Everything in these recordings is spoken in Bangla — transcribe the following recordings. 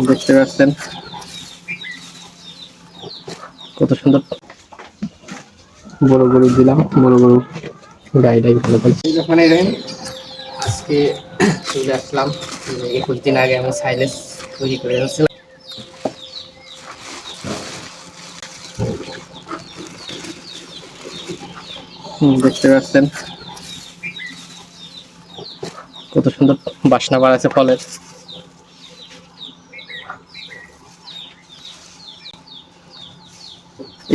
দেখতে পাচ্ছেন কত সুন্দর বড় গরু দিলাম, বড় গরু গাইডাই ভালো পাইছি। যখন আজকে চলে আসলাম 21 দিন আগে আমি সাইলেজ তৈরি করে যাচ্ছিলাম। দেখতে পাচ্ছেন কত সুন্দর বাসনা বাড়াচ্ছে ফলের।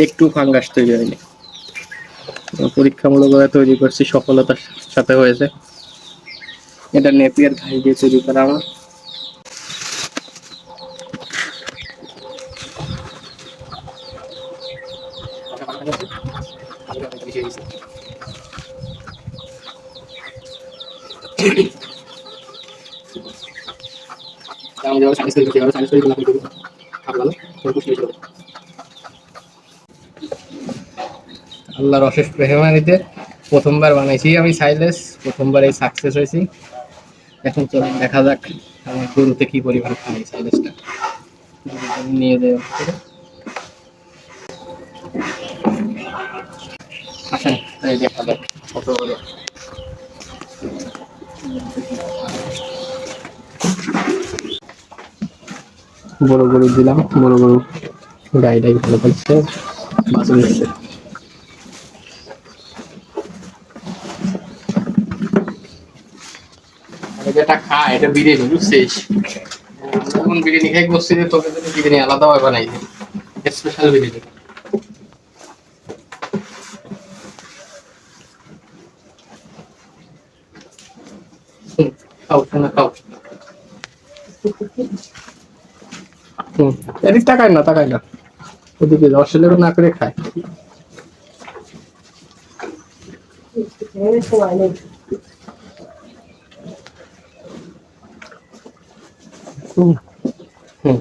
একটু ফাঙ্গাস তৈরি হয়নি, পরীক্ষামূলকভাবে তৈরি করছি, সফলতার সাথে হয়েছে। এটা নেপিয়ার ঘাস দিয়ে তৈরি করা আমার। আল্লাহর অশেষ মেহরবানিতে প্রথমবার বানাইছি আমি সাইলেস, প্রথমবারই সাকসেস হয়েছি। এখন চলুন দেখা যাক আমার গরুতে কি পরিমাণ খাই সাইলেসটা নিয়ে দেওয়া। আসেন এই দেখা যাক কত বড়। বড় গরু দিলাম, বড় গরু গাইডাই ভালো পাইছে, বাছুর দিচ্ছে। যেটা খায় এটা বিরিয়ানি, বুঝছিস? কোন বিরিয়ানি খাই বসছি যে তোকে যদি বিরিয়ানি আলাদা ভাবে বানাই দিই, স্পেশাল বিরিয়ানি। খাও শোনা খাও। এদিক তাকায় না, তাকায় না ওদিকে, অস্ট্রেলিয়া না করে খায়। হুম।